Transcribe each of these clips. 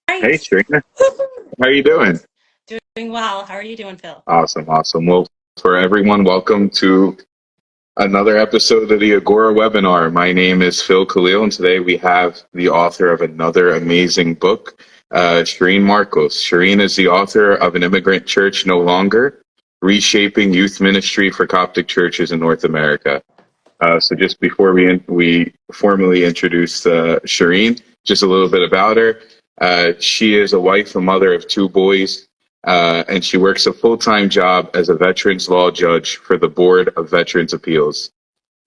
Hey, Right. Shereen, how are you doing? Doing well. How are you doing, Phil? Awesome, awesome. Well, for everyone, welcome to another episode of the Agora webinar. My name is Phil Khalil, and today we have the author of another amazing book, Shereen Marcus. Shereen is the author of An Immigrant Church No Longer, Reshaping Youth Ministry for Coptic Churches in North America. So just before we formally introduce Shereen, just a little bit about her. She is a wife, a mother of two boys, and she works a full-time job as a veterans law judge for the Board of Veterans Appeals.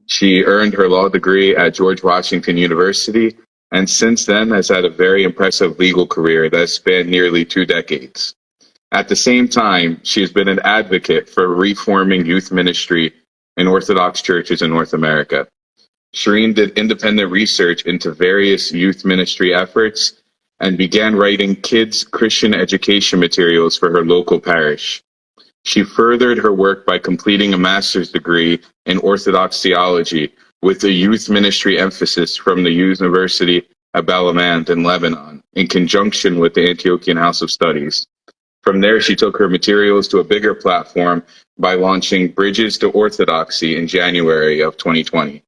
She earned her law degree at George Washington University, and since then has had a very impressive legal career that spanned nearly 2 decades. At the same time, she has been an advocate for reforming youth ministry in Orthodox churches in North America. Shereen did independent research into various youth ministry efforts and began writing kids' Christian education materials for her local parish. She furthered her work by completing a master's degree in Orthodox theology with a youth ministry emphasis from the University of Balamand in Lebanon, in conjunction with the Antiochian House of Studies. From there, she took her materials to a bigger platform by launching Bridges to Orthodoxy in January of 2020.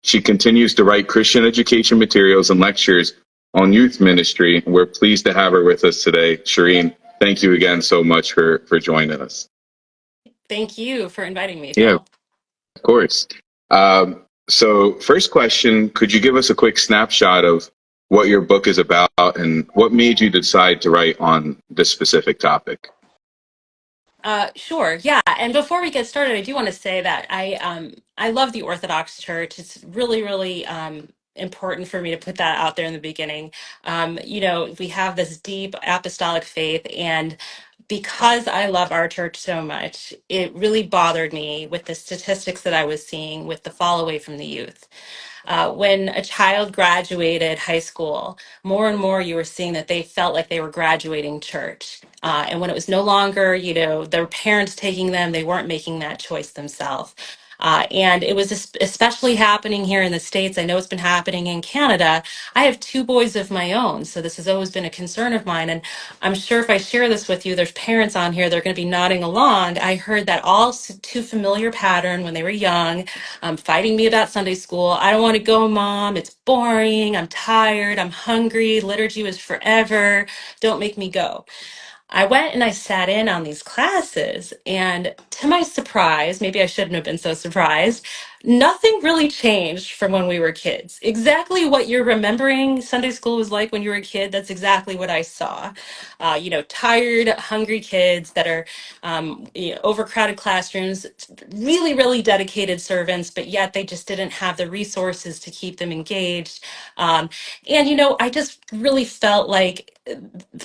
She continues to write Christian education materials and lectures on youth ministry. We're pleased to have her with us today. Shereen, thank you again so much for joining us. Thank you for inviting me, Yeah, Phil. of course. So, first question, could you give us a quick snapshot of what your book is about and what made you decide to write on this specific topic? Sure. Yeah. And before we get started, I do want to say that I love the Orthodox Church. It's really important for me to put that out there in the beginning. We have this deep apostolic faith, and because I love our church so much, it really bothered me with the statistics that I was seeing with the fall away from the youth. When a child graduated high school, more and more you were seeing that they felt like they were graduating church. And when it was no longer, their parents taking them, they weren't making that choice themselves. And it was especially happening here in the States. I know it's been happening in Canada. I have two boys of my own, so this has always been a concern of mine. And I'm sure if I share this with you, there's parents on here, they're going to be nodding along. I heard that all too familiar pattern when they were young, fighting me about Sunday school. I don't want to go, Mom. It's boring. I'm tired. I'm hungry. Liturgy was forever. Don't make me go. I went and I sat in on these classes, and to my surprise, maybe I shouldn't have been so surprised, nothing really changed from when we were kids. Exactly what you're remembering Sunday school was like when you were a kid, that's exactly what I saw. Tired, hungry kids that are overcrowded classrooms, really dedicated servants, but yet they just didn't have the resources to keep them engaged. I just really felt like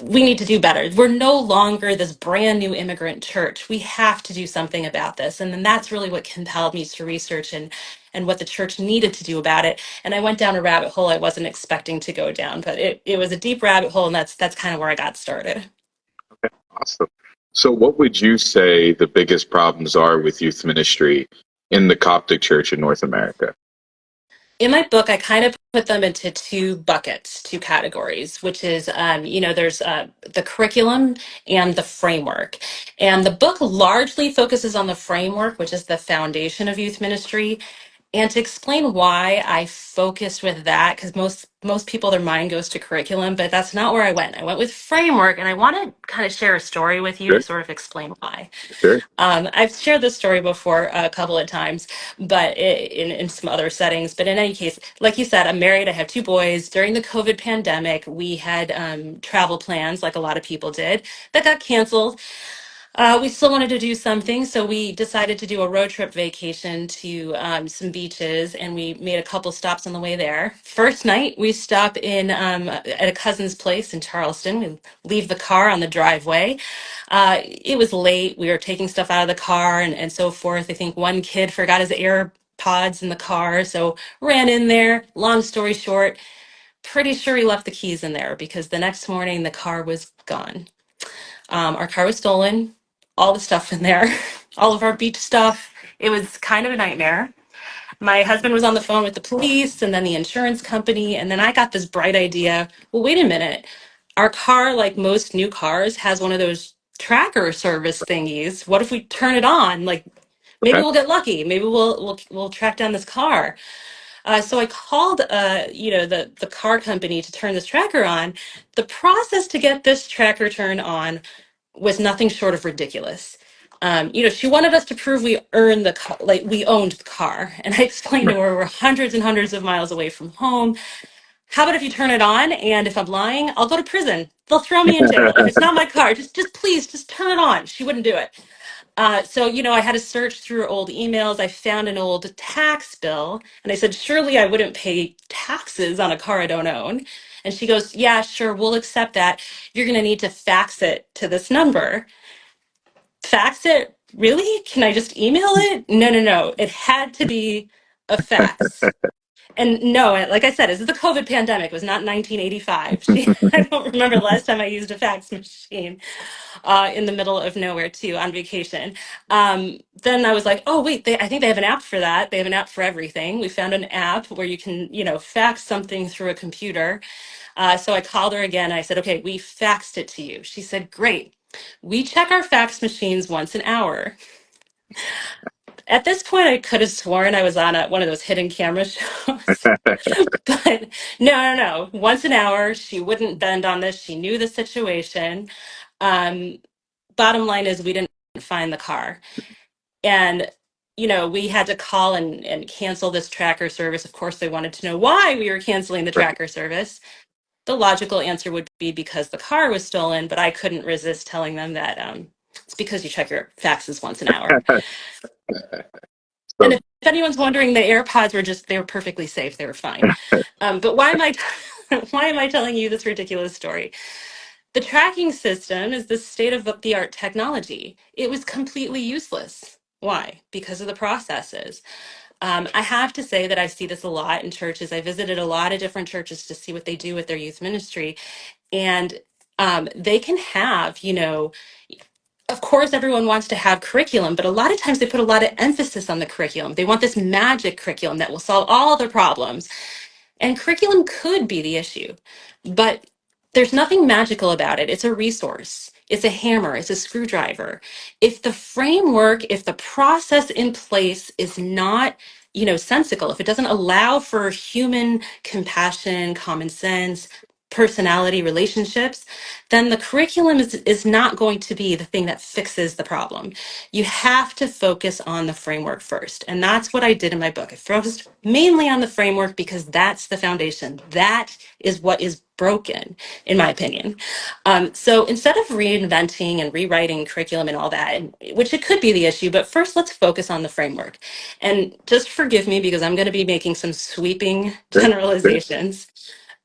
we need to do better. We're no longer this brand new immigrant church. We have to do something about this. And then that's really what compelled me to research and what the church needed to do about it. And I went down a rabbit hole I wasn't expecting to go down, but it was a deep rabbit hole, and that's kind of where I got started. Awesome. So, what would you say the biggest problems are with youth ministry in the Coptic Church in North America? In my book, I kind of put them into two buckets, two categories, which is, there's the curriculum and the framework. And the book largely focuses on the framework, which is the foundation of youth ministry. And to explain why I focused with that, because most people, their mind goes to curriculum, but that's not where I went. I went with framework, and I want to kind of share a story with you to Sure, sort of explain why. sure. I've shared this story before a couple of times, but in some other settings. But in any case, like you said, I'm married. I have two boys. During the COVID pandemic, we had travel plans, like a lot of people did, that got canceled. We still wanted to do something, so we decided to do a road trip vacation to some beaches, and we made a couple stops on the way there. First night, we stop in at a cousin's place in Charleston. We leave the car on the driveway. It was late. We were taking stuff out of the car and so forth. I think one kid forgot his AirPods in the car, so ran in there. Long story short, pretty sure he left the keys in there because the next morning the car was gone. Our car was stolen, all the stuff in there, all of our beach stuff. It was kind of a nightmare. My husband was on the phone with the police and then the insurance company. And then I got this bright idea. Well, wait a minute. our car, like most new cars, has one of those tracker service thingies. What if we turn it on? Like maybe Okay. we'll get lucky. Maybe we'll track down this car. So I called, the car company to turn this tracker on. The process to get this tracker turned on was nothing short of ridiculous. She wanted us to prove we earned the car, like we owned the car, and I explained to her we're hundreds and hundreds of miles away from home. How about if you turn it on, and if I'm lying, I'll go to prison. They'll throw me in jail. If it's not my car, just please, just turn it on. She wouldn't do it. I had to search through old emails. I found an old tax bill and I said, surely I wouldn't pay taxes on a car I don't own. And she goes, yeah, sure, we'll accept that. You're going to need to fax it to this number. Fax it? Really? Can I just email it? No, no, no. It had to be a fax. And no, like I said, this is the COVID pandemic. It was not 1985. I don't remember the last time I used a fax machine in the middle of nowhere too on vacation. Then I was like, oh wait, I think they have an app for that. They have an app for everything. We found an app where you can, fax something through a computer. So I called her again. And I said, okay, we faxed it to you. She said, great. We check our fax machines once an hour. At this point, I could have sworn I was on one of those hidden camera shows. But no, no, no. Once an hour, she wouldn't bend on this. She knew the situation. Um, Bottom line is we didn't find the car. And, we had to call and cancel this tracker service. Of course, they wanted to know why we were canceling the tracker service. The logical answer would be because the car was stolen, but I couldn't resist telling them that it's because you check your faxes once an hour. And So, if anyone's wondering, the AirPods they were perfectly safe. They were fine. But why am I, why am I telling you this ridiculous story? The tracking system is the state of the art technology. It was completely useless. Why? Because of the processes. I have to say that I see this a lot in churches. I visited a lot of different churches to see what they do with their youth ministry. And they can have, of course, everyone wants to have curriculum, but a lot of times they put a lot of emphasis on the curriculum. They want this magic curriculum that will solve all their problems. And curriculum could be the issue, but there's nothing magical about it. It's a resource. It's a hammer. It's a screwdriver. If the framework, if the process in place is not, sensical, if it doesn't allow for human compassion, common sense, personality, relationships, then the curriculum is not going to be the thing that fixes the problem. You have to focus on the framework first. And that's what I did in my book. I focused mainly on the framework because that's the foundation. That is what is broken, in my opinion. So instead of reinventing and rewriting curriculum and all that, which it could be the issue, but first let's focus on the framework. And just forgive me because I'm going to be making some sweeping good. generalizations.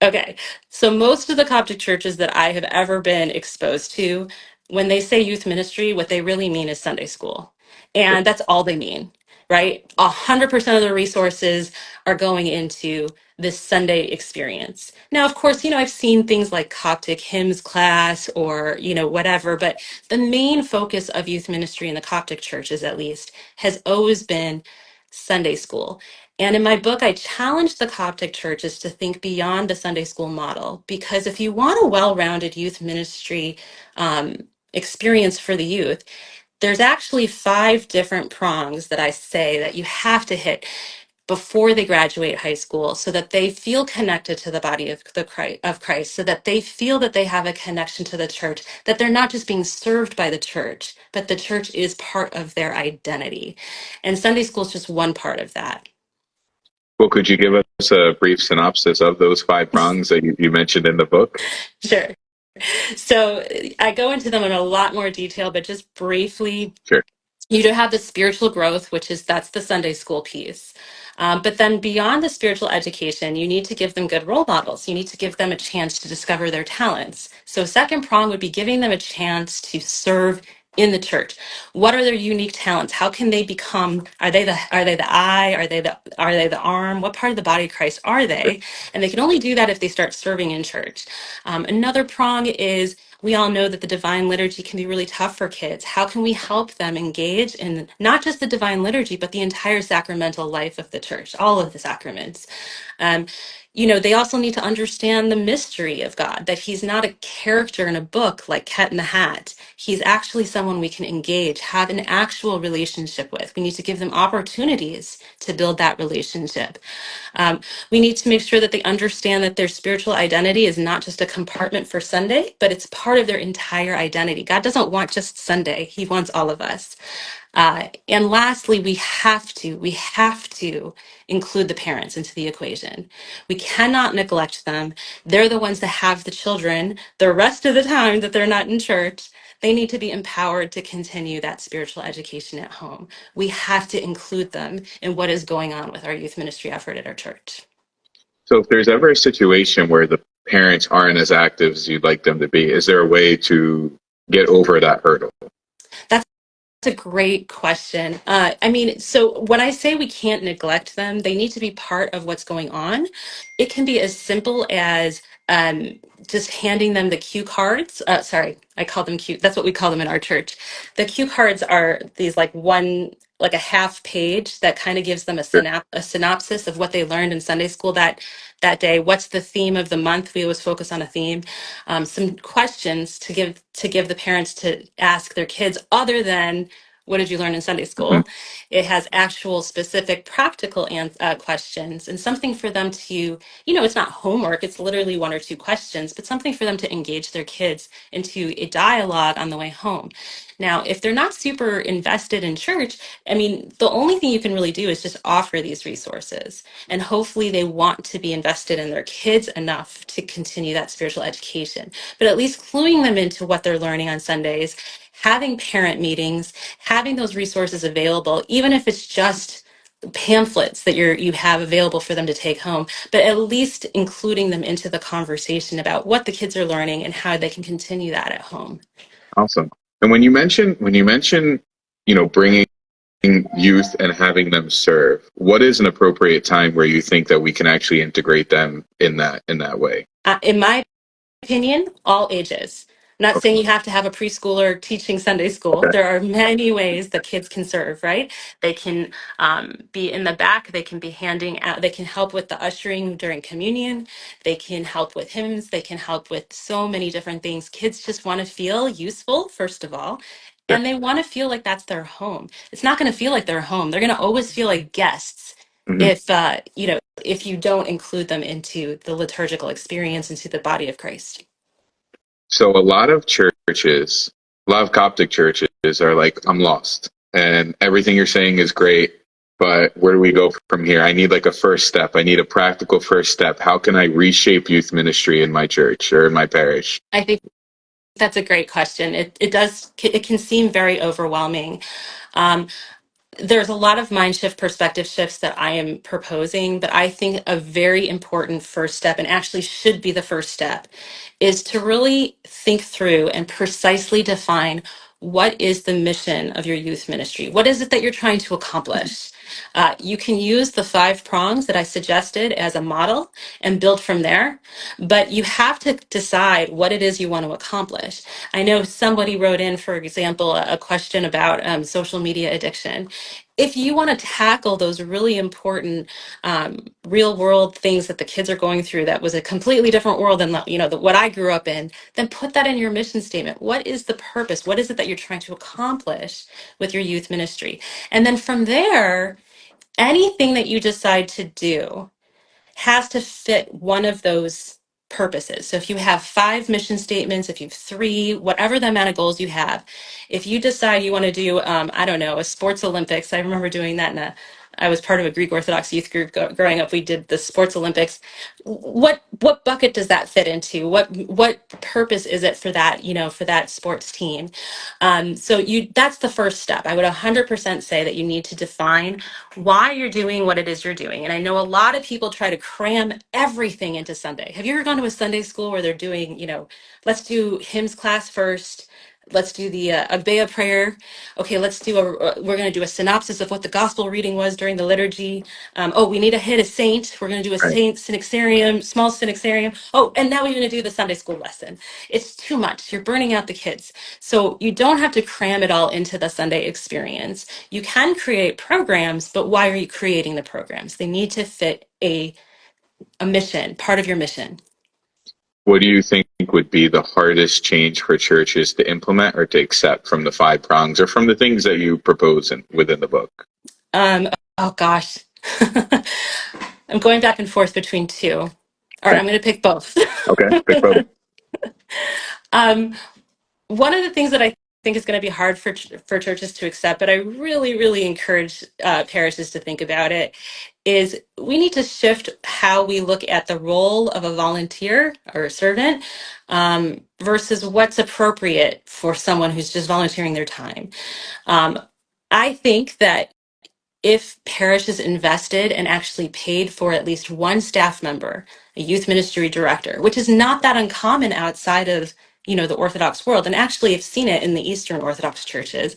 Okay, so most of the Coptic churches that I have ever been exposed to, when they say youth ministry, what they really mean is Sunday school. And that's all they mean, right? 100% of the resources are going into this Sunday experience. Now, of course, I've seen things like Coptic hymns class or, whatever, but the main focus of youth ministry in the Coptic churches, at least, has always been Sunday school. And in my book, I challenge the Coptic churches to think beyond the Sunday school model, because if you want a well-rounded youth ministry experience for the youth, there's actually 5 different prongs that I say that you have to hit before they graduate high school so that they feel connected to the body of Christ, so that they feel that they have a connection to the church, that they're not just being served by the church, but the church is part of their identity. And Sunday school is just one part of that. Well, could you give us a brief synopsis of those 5 prongs that you mentioned in the book? Sure. So I go into them in a lot more detail, but just briefly, Sure. you do have the spiritual growth, that's the Sunday school piece. But then beyond the spiritual education, you need to give them good role models. You need to give them a chance to discover their talents. So second prong would be giving them a chance to serve in the church. What are their unique talents? How can they become, are they the eye? Are they the arm? What part of the body of Christ are they? And they can only do that if they start serving in church. Another prong is, we all know that the divine liturgy can be really tough for kids. How can we help them engage in not just the divine liturgy, but the entire sacramental life of the church, all of the sacraments? Um, they also need to understand the mystery of God, that he's not a character in a book like Cat in the Hat. He's actually someone we can engage, have an actual relationship with. We need to give them opportunities to build that relationship. We need to make sure that they understand that their spiritual identity is not just a compartment for Sunday, but it's part of their entire identity. God doesn't want just Sunday, he wants all of us. And lastly, we have to include the parents into the equation. We cannot neglect them. They're the ones that have the children the rest of the time that they're not in church. They need to be empowered to continue that spiritual education at home. We have to include them in what is going on with our youth ministry effort at our church. So if there's ever a situation where the parents aren't as active as you'd like them to be, is there a way to get over that hurdle? That's a great question. So when I say we can't neglect them, they need to be part of what's going on. It can be as simple as just handing them the cue cards. Sorry, I call them cue. That's what we call them in our church. The cue cards are these like a half page that kind of gives them a synopsis of what they learned in Sunday school that day. What's the theme of the month? We always focus on a theme. Some questions to give the parents to ask their kids other than what did you learn in Sunday Hmm. school? It has actual specific practical questions and something for them to, it's not homework, it's literally one or two questions, but something for them to engage their kids into a dialogue on the way home. Now, if they're not super invested in church, the only thing you can really do is just offer these resources. And hopefully they want to be invested in their kids enough to continue that spiritual education. But at least cluing them into what they're learning on Sundays, having parent meetings, having those resources available, even if it's just pamphlets that you have available for them to take home, but at least including them into the conversation about what the kids are learning and how they can continue that at home. Awesome. And when you mention, bringing youth and having them serve, what is an appropriate time where you think that we can actually integrate them in that way? In my opinion, all ages. I'm not Okay. saying you have to have a preschooler teaching Sunday school. Okay. There are many ways that kids can serve, right? They can be in the back. They can be handing out. They can help with the ushering during communion. They can help with hymns. They can help with so many different things. Kids just want to feel useful, first of all, Sure. and they want to feel like that's their home. It's not going to feel like their home. They're going to always feel like guests Hmm. if you don't include them into the liturgical experience, into the body of Christ. So a lot of Coptic churches are like, I'm lost, and everything you're saying is great, but where do we go from here? I need like a first step. I need a practical first step. How can I reshape youth ministry in my church or in my parish? I think that's a great question. It can seem very overwhelming. Um, there's a lot of mind shift perspective shifts that I am proposing, but I think a very important first step, and actually should be the first step, is to really think through and precisely define what is the mission of your youth ministry. What is it that you're trying to accomplish? You can use the 5 prongs that I suggested as a model and build from there, but you have to decide what it is you want to accomplish. I know somebody wrote in, for example, a question about social media addiction. If you want to tackle those really important real world things that the kids are going through, that was a completely different world than what I grew up in, then put that in your mission statement. What is the purpose? What is it that you're trying to accomplish with your youth ministry? And then from there, anything that you decide to do has to fit one of those purposes. So if you have 5 mission statements, if you have 3, whatever the amount of goals you have, if you decide you want to do, I don't know, a sports Olympics. I remember doing that I was part of a Greek Orthodox youth group growing up. We did the sports Olympics. What bucket does that fit into? What purpose is it for that, for that sports team? That's the first step. I would 100% say that you need to define why you're doing what it is you're doing. And I know a lot of people try to cram everything into Sunday. Have you ever gone to a Sunday school where they're doing, let's do hymns class first. Let's do the Agbeya prayer. Okay, we're going to do a synopsis of what the gospel reading was during the liturgy. We need to hit a saint. We're going to do a Right. saint synaxarium, small synaxarium. Oh, and now we're going to do the Sunday school lesson. It's too much. You're burning out the kids. So you don't have to cram it all into the Sunday experience. You can create programs, but why are you creating the programs? They need to fit a mission, part of your mission. What do you think would be the hardest change for churches to implement or to accept from the five prongs or from the things that you propose within the book? Oh gosh. I'm going back and forth between two. All right, Okay. I'm going to pick both. Okay. Pick both. um, One of the things that I think is going to be hard for churches to accept, but I really, really encourage parishes to think about it, is we need to shift how we look at the role of a volunteer or a servant versus what's appropriate for someone who's just volunteering their time. Um, I think that if parishes invested and actually paid for at least one staff member, a youth ministry director, which is not that uncommon outside of the Orthodox world, and actually I've seen it in the Eastern Orthodox churches,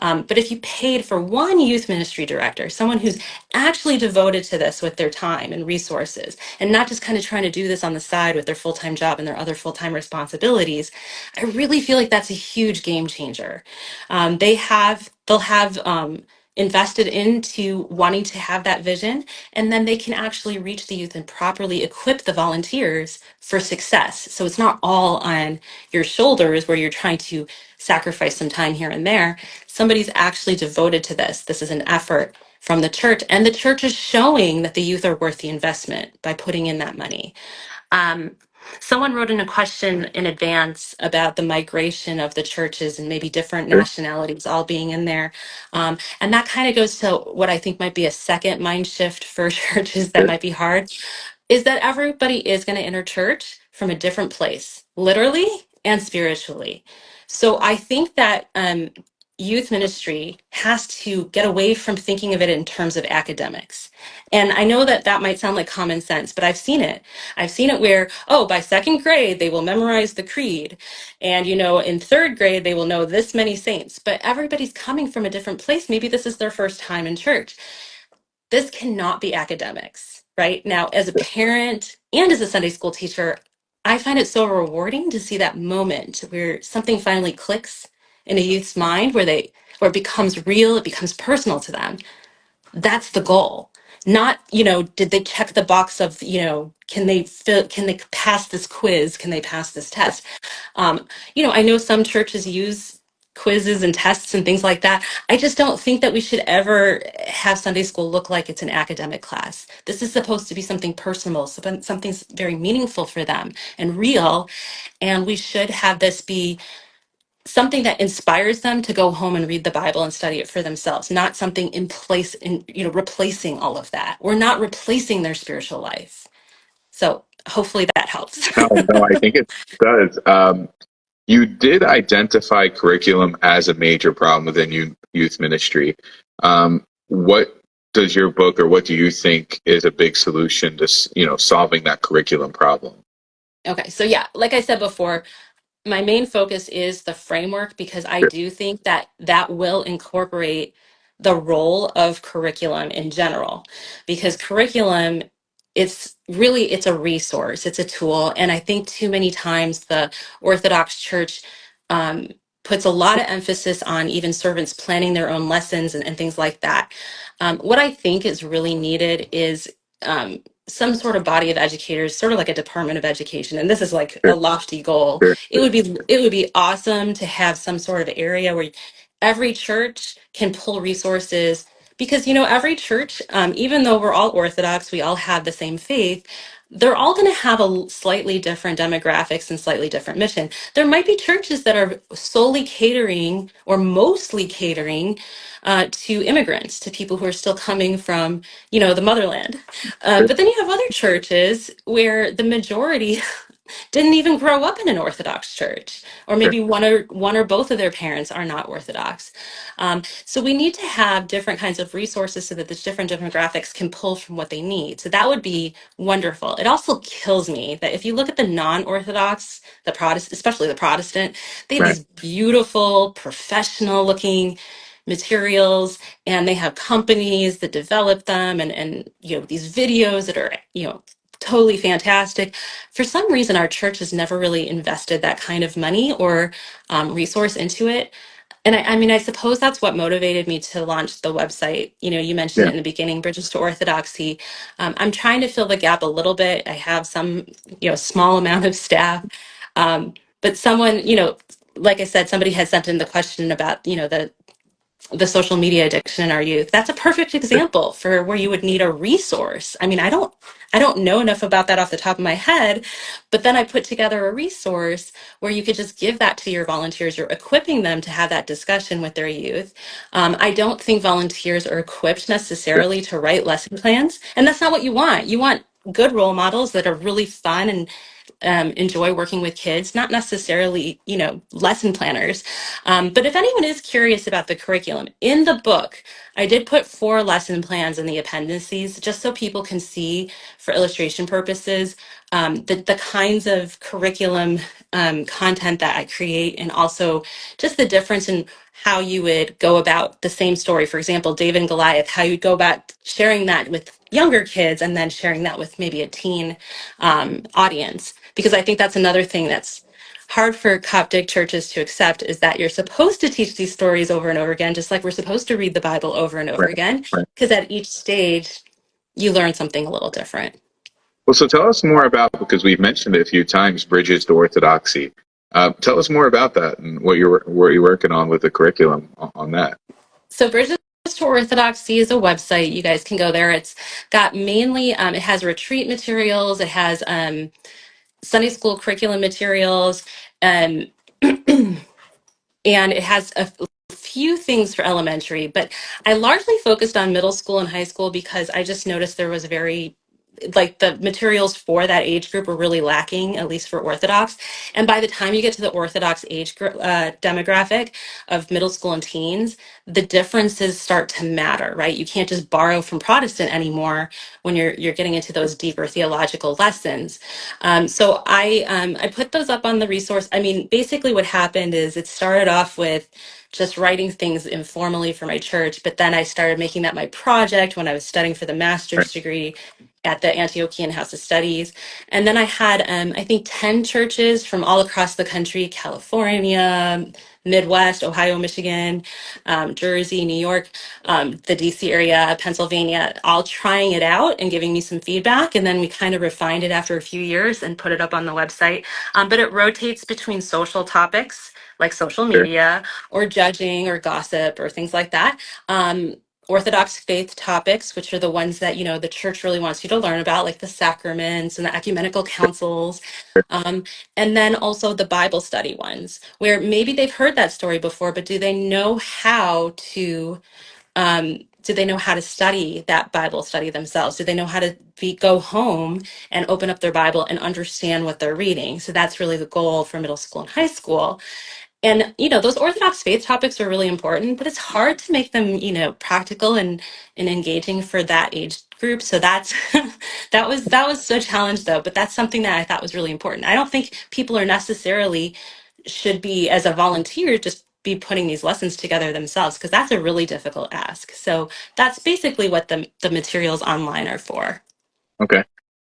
but if you paid for one youth ministry director, someone who's actually devoted to this with their time and resources, and not just kind of trying to do this on the side with their full-time job and their other full-time responsibilities, I really feel like that's a huge game changer. They'll have invested into wanting to have that vision, and then they can actually reach the youth and properly equip the volunteers for success. So it's not all on your shoulders where you're trying to sacrifice some time here and there. Somebody's actually devoted to this. This is an effort from the church, and the church is showing that the youth are worth the investment by putting in that money. Um, Someone wrote in a question in advance about the migration of the churches and maybe different Sure. nationalities all being in there. And that kind of goes to what I think might be a second mind shift for churches that Sure. might be hard, is that everybody is going to enter church from a different place, literally and spiritually. So I think that youth ministry has to get away from thinking of it in terms of academics. And I know that that might sound like common sense, but I've seen it. I've seen it where, oh, by second grade, they will memorize the creed. And, in third grade, they will know this many saints. But everybody's coming from a different place. Maybe this is their first time in church. This cannot be academics, right? Now, as a parent and as a Sunday school teacher, I find it so rewarding to see that moment where something finally clicks in a youth's mind where it becomes real, it becomes personal to them. That's the goal. Not, did they check the box of, can they pass this quiz? Can they pass this test? I know some churches use quizzes and tests and things like that. I just don't think that we should ever have Sunday school look like it's an academic class. This is supposed to be something personal, something very meaningful for them and real. And we should have this be something that inspires them to go home and read the Bible and study it for themselves, not something in place in, replacing all of that. We're not replacing their spiritual life. So hopefully that helps. No, no, I think it does. You did identify curriculum as a major problem within youth ministry. What does your book, or what do you think is a big solution to solving that curriculum problem? Okay, so yeah, like I said before, my main focus is the framework because I Sure. do think that that will incorporate the role of curriculum in general, because curriculum, it's a resource, it's a tool. And I think too many times the Orthodox Church um, puts a lot of emphasis on even servants planning their own lessons and things like that. What I think is really needed is some sort of body of educators, sort of like a Department of Education. And this is like a Sure. lofty goal. Sure. It would be awesome to have some sort of area where every church can pull resources, because every church, even though we're all Orthodox, we all have the same faith, they're all going to have a slightly different demographics and slightly different mission. There might be churches that are solely catering or mostly catering to immigrants, to people who are still coming from the motherland. Sure. But then you have other churches where the majority didn't even grow up in an Orthodox church, or Sure. maybe one or both of their parents are not Orthodox. So we need to have different kinds of resources so that the different demographics can pull from what they need. So that would be wonderful. It also kills me that if you look at the non-Orthodox, the Protestant, especially the Protestant, they have Right. these beautiful, professional-looking materials, and they have companies that develop them, and these videos that are totally fantastic. For some reason, our church has never really invested that kind of money or resource into it. And I mean, I suppose that's what motivated me to launch the website. You mentioned Yeah. it in the beginning, Bridges to Orthodoxy. I'm trying to fill the gap a little bit. I have some, small amount of staff. But someone, like I said, somebody had sent in the question about, the social media addiction in our youth. That's a perfect example for where you would need a resource. I mean, I don't know enough about that off the top of my head, but then I put together a resource where you could just give that to your volunteers. You're equipping them to have that discussion with their youth. I don't think volunteers are equipped necessarily to write lesson plans, and that's not what you want. You want good role models that are really fun and enjoy working with kids, not necessarily, lesson planners. But if anyone is curious about the curriculum, in the book, I did put 4 lesson plans in the appendices just so people can see, for illustration purposes, the kinds of curriculum content that I create, and also just the difference in how you would go about the same story. For example, David and Goliath, how you'd go about sharing that with younger kids and then sharing that with maybe a teen audience. Because I think that's another thing that's hard for Coptic churches to accept, is that you're supposed to teach these stories over and over again, just like we're supposed to read the Bible over and over Right. again, Right. because at each stage you learn something a little different. Well, so tell us more about, because we've mentioned it a few times, Bridges to Orthodoxy. Tell us more about that and what you're working on with the curriculum on that. So Bridges to Orthodoxy is a website. You guys can go there. It's got mainly, it has retreat materials, it has Sunday school curriculum materials, um, and it has a few things for elementary, but I largely focused on middle school and high school because I just noticed there was very, like, the materials for that age group were really lacking, at least for Orthodox. And by the time you get to the Orthodox age demographic of middle school and teens, the differences start to matter, right? You can't just borrow from Protestant anymore when you're getting into those deeper theological lessons. So I put those up on the resource. I mean, basically what happened is it started off with just writing things informally for my church, but then I started making that my project when I was studying for the Right. master's degree at the Antiochian House of Studies. And then I had, I think, 10 churches from all across the country: California, Midwest, Ohio, Michigan, Jersey, New York, the DC area, Pennsylvania, all trying it out and giving me some feedback. And then we kind of refined it after a few years and put it up on the website. But it rotates between social topics like social Sure. media or judging or gossip or things like that. Orthodox faith topics, which are the ones that, the church really wants you to learn about, like the sacraments and the ecumenical councils. Um, and then also the Bible study ones, where maybe they've heard that story before, but do they know how to study that Bible study themselves? Do they know how to go home and open up their Bible and understand what they're reading? So that's really the goal for middle school and high school. And, those Orthodox faith topics are really important, but it's hard to make them, practical and engaging for that age group. So that's that was a challenge, though. But that's something that I thought was really important. I don't think people are necessarily should be, as a volunteer, just be putting these lessons together themselves, because that's a really difficult ask. So that's basically what the materials online are for. Okay.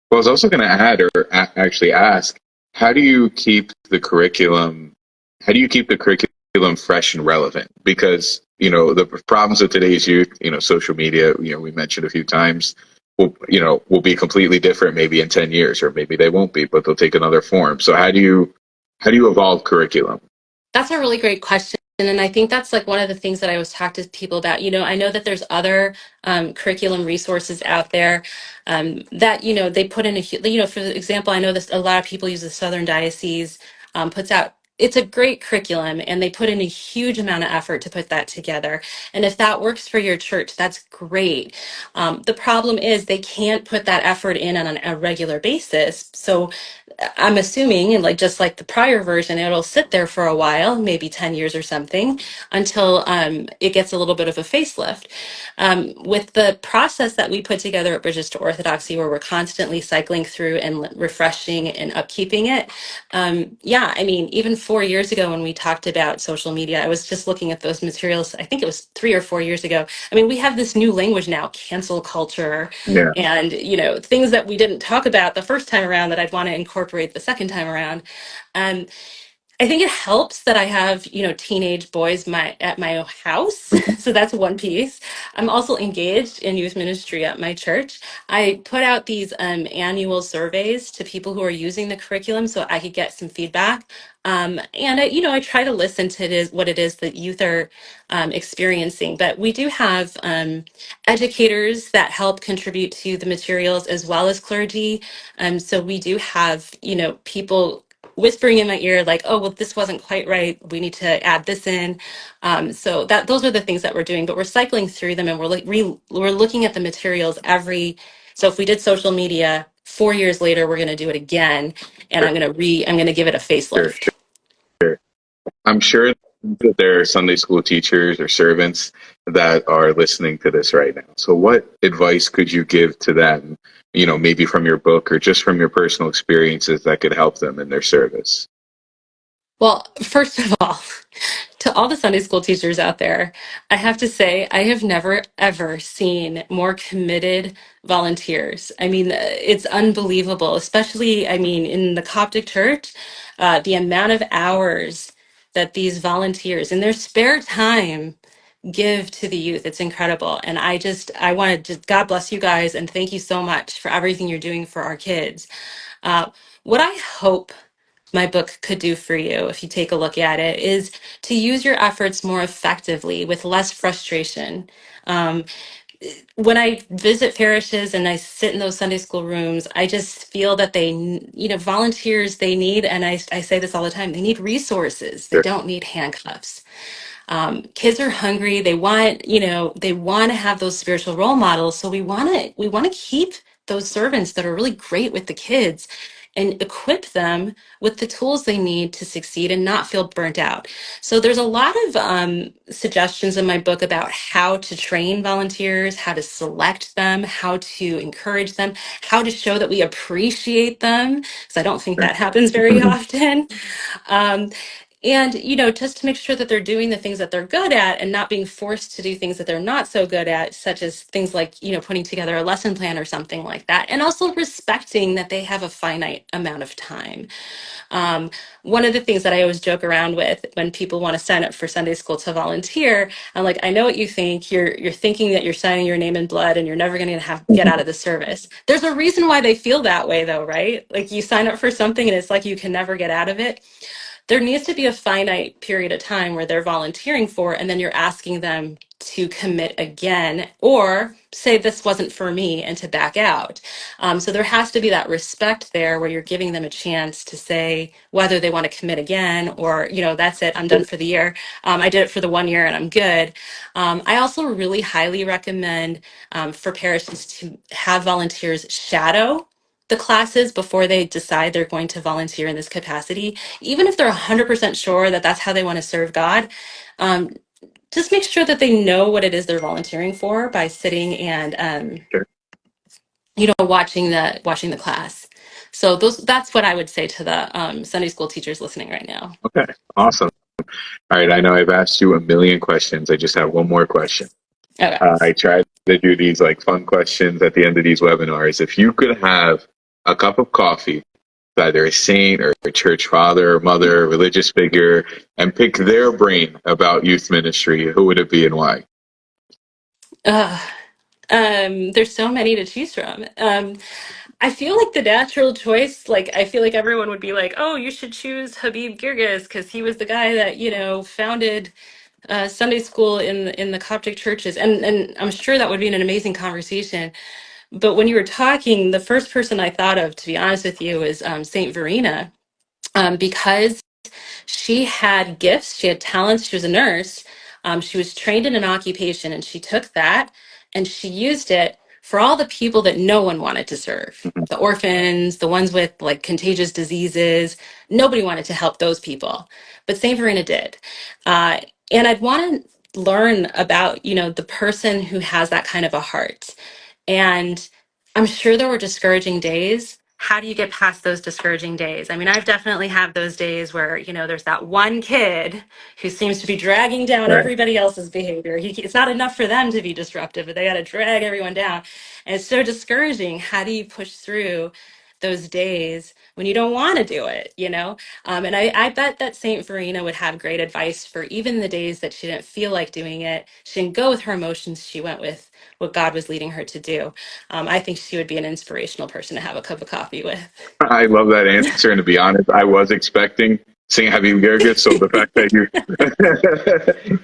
Well, I was also going to add, or actually ask, how do you keep the curriculum? How do you keep the curriculum fresh and relevant? Because the problems of today's youth, social media, we mentioned a few times, will be completely different maybe in 10 years, or maybe they won't be, but they'll take another form. So how do you evolve curriculum? That's a really great question. And I think that's like one of the things that I always talk to people about. I know that there's other curriculum resources out there that, they put in for example, I know this, a lot of people use the Southern Diocese, puts out, it's a great curriculum, and they put in a huge amount of effort to put that together. And if that works for your church, that's great. The problem is they can't put that effort in on a regular basis. So I'm assuming, and like just like the prior version, it'll sit there for a while, maybe 10 years or something, until it gets a little bit of a facelift. With the process that we put together at Bridges to Orthodoxy, where we're constantly cycling through and refreshing and upkeeping it, yeah, I mean, even 4 years ago when we talked about social media, I was just looking at those materials. I think it was 3 or 4 years ago. I mean, we have this new language now, cancel culture, Yeah. and things that we didn't talk about the first time around that I'd want to incorporate the second time around. um, I think it helps that I have, teenage boys at my house. So that's one piece. I'm also engaged in youth ministry at my church. I put out these annual surveys to people who are using the curriculum so I could get some feedback. And I try to listen to what it is that youth are experiencing. But we do have educators that help contribute to the materials as well as clergy. So we do have, people whispering in my ear like, oh, well, this wasn't quite right, we need to add this in. So that those are the things that we're doing, but we're cycling through them, and we're looking at the materials so if we did social media 4 years later, we're going to do it again, and I'm going to give it a Sure, facelift. sure. I'm sure that there are Sunday school teachers or servants that are listening to this right now. So what advice could you give to them, maybe from your book or just from your personal experiences that could help them in their service? Well, first of all, to all the Sunday school teachers out there, I have to say, I have never, ever seen more committed volunteers. I mean, it's unbelievable, especially, I mean, in the Coptic Church, the amount of hours that these volunteers in their spare time give to the youth. It's incredible. And I want to just, God bless you guys, and thank you so much for everything you're doing for our kids. What I hope my book could do for you, if you take a look at it, is to use your efforts more effectively with less frustration. Um, when I visit parishes and I sit in those Sunday school rooms, I just feel that volunteers, they need, and I say this all the time, they need resources. They Sure. don't need handcuffs. Kids are hungry. They want to have those spiritual role models. So we want to keep those servants that are really great with the kids and equip them with the tools they need to succeed and not feel burnt out. So there's a lot of suggestions in my book about how to train volunteers, how to select them, how to encourage them, how to show that we appreciate them, because I don't think that happens very often. Um, and, just to make sure that they're doing the things that they're good at and not being forced to do things that they're not so good at, such as things like, putting together a lesson plan or something like that. And also respecting that they have a finite amount of time. One of the things that I always joke around with when people want to sign up for Sunday school to volunteer, I'm like, I know what you think. You're thinking that you're signing your name in blood and you're never going to get out of the service. There's a reason why they feel that way, though, right? Like you sign up for something and it's like you can never get out of it. There needs to be a finite period of time where they're volunteering for, and then you're asking them to commit again or say this wasn't for me and to back out. So there has to be that respect there where you're giving them a chance to say whether they want to commit again or, that's it, I'm done for the year. I did it for the 1 year and I'm good. I also really highly recommend for parishes to have volunteers shadow the classes before they decide they're going to volunteer in this capacity, even if they're 100% sure that that's how they want to serve God. um, just make sure that they know what it is they're volunteering for by sitting and Sure. watching the class. So that's what I would say to the Sunday school teachers listening right now. Okay. Awesome. All right. I know I've asked you a million questions. I just have one more question. Okay. I try to do these like fun questions at the end of these webinars. If you could have a cup of coffee, with either a saint or a church father or mother, or religious figure, and pick their brain about youth ministry, who would it be and why? uh, there's so many to choose from. I feel like the natural choice, like I feel like everyone would be like, oh, you should choose Habib Girgis because he was the guy that founded Sunday school in the Coptic churches, and I'm sure that would be an amazing conversation. But when you were talking, the first person I thought of, to be honest with you, is Saint Verena, because she had gifts, she had talents, she was a nurse. She was trained in an occupation, and she took that and she used it for all the people that no one wanted to serve. Mhm. The orphans, the ones with like contagious diseases, nobody wanted to help those people. But St. Verena did. Uh, and I'd want to learn about, the person who has that kind of a heart. And I'm sure there were discouraging days. How do you get past those discouraging days? I mean, I've definitely had those days where, there's that one kid who seems to be dragging down Right. everybody else's behavior. It's not enough for them to be disruptive, but they got to drag everyone down. And it's so discouraging. How do you push through those days when you don't want to do it, you know? And I bet that Saint Verena would have great advice for even the days that she didn't feel like doing it. She didn't go with her emotions. She went with what God was leading her to do. I think she would be an inspirational person to have a cup of coffee with. I love that answer. And to be honest, I was expecting St. Habib Girgis. So the fact that you,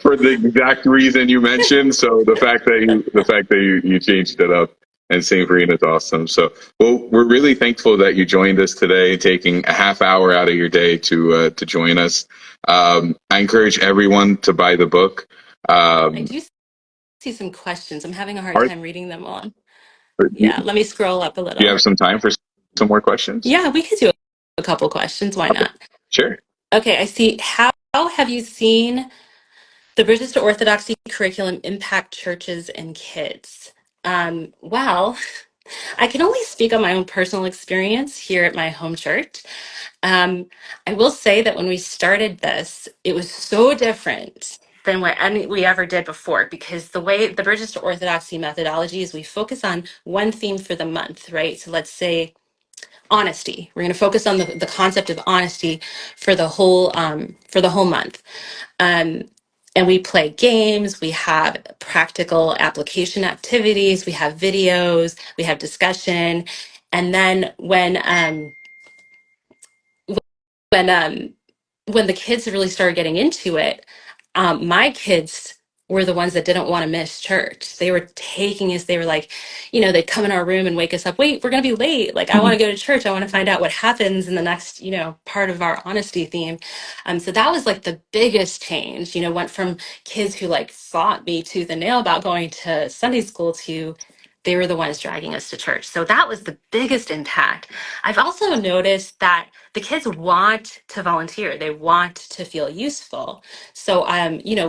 for the exact reason you mentioned, so the fact that you changed it up and St. Verena is awesome. So, well, we're really thankful that you joined us today, taking a half hour out of your day to join us. I encourage everyone to buy the book. I Um, do see some questions. I'm having a hard Art, time reading them all. do Yeah, let me scroll up a you have little. some time for some more questions? Yeah, we could do a couple questions. Why not? Sure. Okay, I see. How have you seen the Bridges to Orthodoxy curriculum impact churches and kids? Well, I can only speak on my own personal experience here at my home church. Um, I will say that when we started this, it was so different than what any we ever did before, because the way the Bridges to Orthodoxy methodology is, we focus on one theme for the month, right? So let's say honesty. We're going to focus on the concept of honesty for the whole month. Um, and we play games, we have practical application activities, we have videos, we have discussion. And then when when the kids really started getting into it, my kids were the ones that didn't want to miss church. They were taking us, they were like, they'd come in our room and wake us up. Wait, we're going to be late. Like, I want to go to church. I want to find out what happens in the next, part of our honesty theme. So that was like the biggest change, went from kids who like fought me tooth and nail about going to Sunday school to they were the ones dragging us to church. So that was the biggest impact. I've also noticed that the kids want to volunteer. They want to feel useful. So,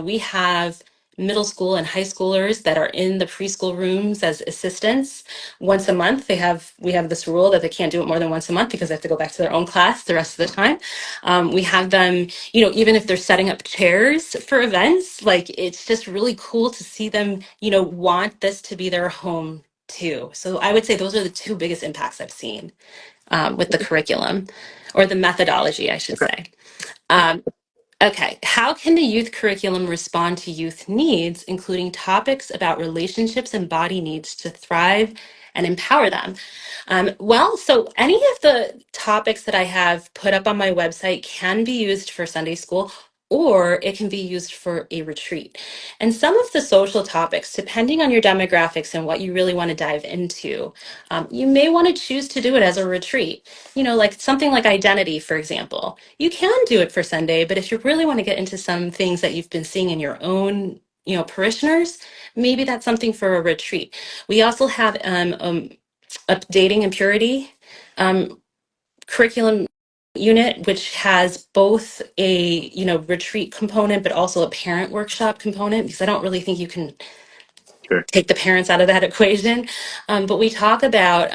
we have middle school and high schoolers that are in the preschool rooms as assistants once a month. We have this rule that they can't do it more than once a month because they have to go back to their own class the rest of the time. We have them, even if they're setting up chairs for events, like it's just really cool to see them, want this to be their home too. So I would say those are the two biggest impacts I've seen with the curriculum, or the methodology, I should Okay. say. Um, okay, how can the youth curriculum respond to youth needs, including topics about relationships and body needs to thrive and empower them? So any of the topics that I have put up on my website can be used for Sunday school, or it can be used for a retreat. And some of the social topics, depending on your demographics and what you really want to dive into, you may want to choose to do it as a retreat. Like something like identity, for example. You can do it for Sunday, but if you really want to get into some things that you've been seeing in your own, parishioners, maybe that's something for a retreat. We also have a dating and purity curriculum unit, which has both a retreat component but also a parent workshop component, because I don't really think you can Sure. take the parents out of that equation. But we talk about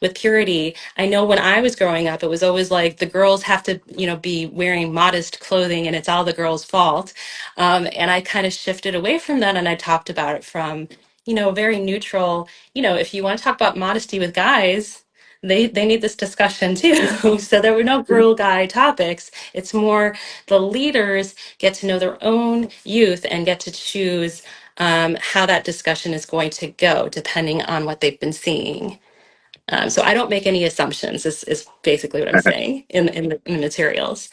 with purity. I know when I was growing up, it was always like the girls have to, be wearing modest clothing and it's all the girls' fault. And I kind of shifted away from that and I talked about it from, very neutral, if you want to talk about modesty with guys, they need this discussion too. So there were no girl guy topics. It's more the leaders get to know their own youth and get to choose how that discussion is going to go, depending on what they've been seeing. So I don't make any assumptions, is basically what I'm saying in the materials.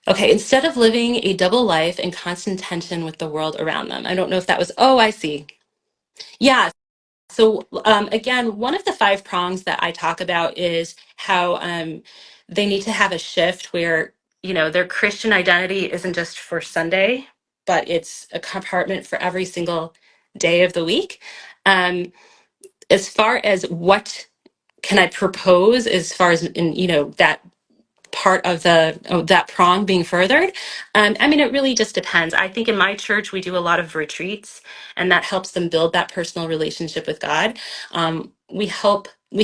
Okay, instead of living a double life in constant tension with the world around them. I don't know if that was, oh, I see. Yeah. So again, one of the five prongs that I talk about is how they need to have a shift where, their Christian identity isn't just for Sunday, but it's a compartment for every single day of the week. Um, as far as what can I propose, as far as in, that part of that prong being furthered. I mean, it really just depends. I think in my church, we do a lot of retreats, and that helps them build that personal relationship with God. We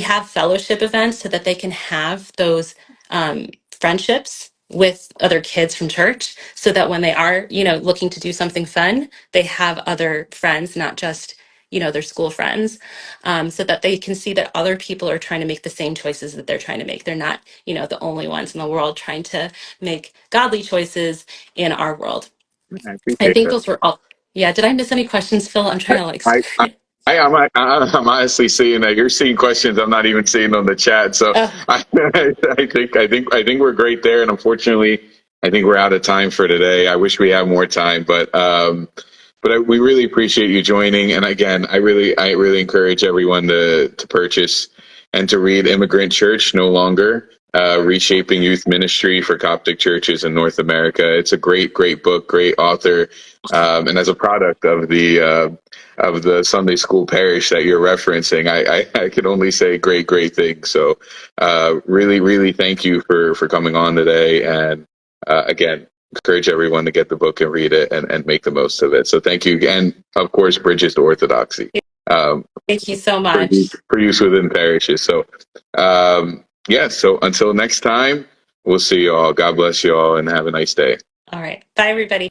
have fellowship events so that they can have those friendships with other kids from church, so that when they are, looking to do something fun, they have other friends, not just, their school friends, so that they can see that other people are trying to make the same choices that they're trying to make. They're not, the only ones in the world trying to make godly choices in our world. I I appreciate think that. those were all. Yeah. Did I miss any questions, Phil? I'm trying to like. I, I, I'm honestly seeing that you're seeing questions I'm not even seeing on the chat. So Oh, I think we're great there. And unfortunately, I think we're out of time for today. I wish we had more time, but we really appreciate you joining. And again, I really encourage everyone to purchase and to read Immigrant Church No Longer. Reshaping Youth Ministry for Coptic Churches in North America. It's a great book, great author, and as a product of the Sunday school parish that you're referencing, I can only say great things. So, really thank you for coming on today, and again, encourage everyone to get the book and read it and make the most of it. So, thank you, and of course, Bridges to Orthodoxy. thank you so For much. use within parishes. So, yeah. So until next time, we'll see you all. God bless you all, and have a nice day. All right. Bye, everybody.